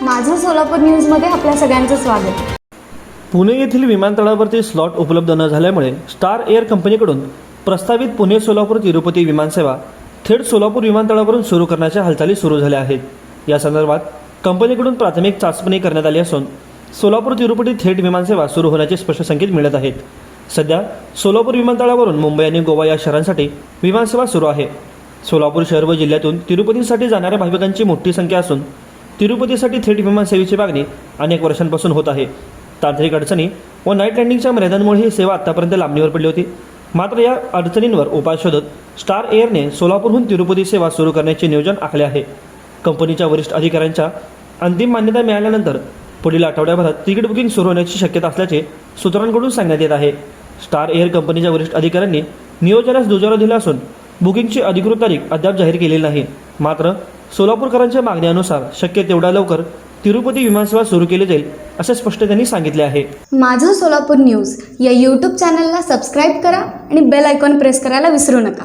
माझं सोलापूर न्यूजमध्ये आपल्या सगळ्यांचं स्वागत। पुणे येथील विमानतळावरती स्लॉट उपलब्ध न झाल्यामुळे स्टार एअर कंपनीकडून प्रस्तावित पुणे सोलापूर तिरुपती विमानसेवा थेट सोलापूर विमानतळावरून सुरू करण्याच्या हालचाली सुरू झाल्या आहेत। या संदर्भात कंपनीकडून प्राथमिक चाचपणी करण्यात आली असून सोलापूर तिरुपती थेट विमानसेवा सुरू होण्याचे स्पष्ट संकेत मिळत आहेत। सध्या सोलापूर विमानतळावरून मुंबई आणि गोवा या शहरांसाठी विमानसेवा सुरू आहे। सोलापूर शहर व जिल्ह्यातून तिरुपतीसाठी जाणाऱ्या भाविकांची मोठी संख्या असून तिरुपतीसाठी थेट विमानसेवेची मागणी अनेक वर्षांपासून होत आहे। तांत्रिक अडचणी व नाईट लँडिंगच्या मर्यादांमुळे ही सेवा आतापर्यंत लांबणीवर पडली होती। मात्र या अडचणींवर उपाय शोधत स्टार एअरने सोलापूरहून तिरुपती सेवा सुरू करण्याचे नियोजन आखले आहे। कंपनीच्या वरिष्ठ अधिकाऱ्यांच्या अंतिम मान्यता मिळाल्यानंतर पुढील आठवड्याभरात तिकीट बुकिंग सुरू होण्याची शक्यता असल्याचे सूत्रांकडून सांगण्यात येत आहे। स्टार एअर कंपनीच्या वरिष्ठ अधिकाऱ्यांनी नियोजनास दुजोरा दिला असून बुकिंगची अधिकृत तारीख अद्याप जाहीर केलेली नाही। मात्र सोलापूरकरांच्या मागण्यानुसार शक्य तेवढ्या लवकर तिरुपती विमानसेवा सुरू केली जाईल असे स्पष्ट त्यांनी सांगितले आहे। माझं सोलापूर न्यूज या यूट्यूब चॅनलला सबस्क्राईब करा आणि बेल आयकॉन प्रेस करायला विसरू नका।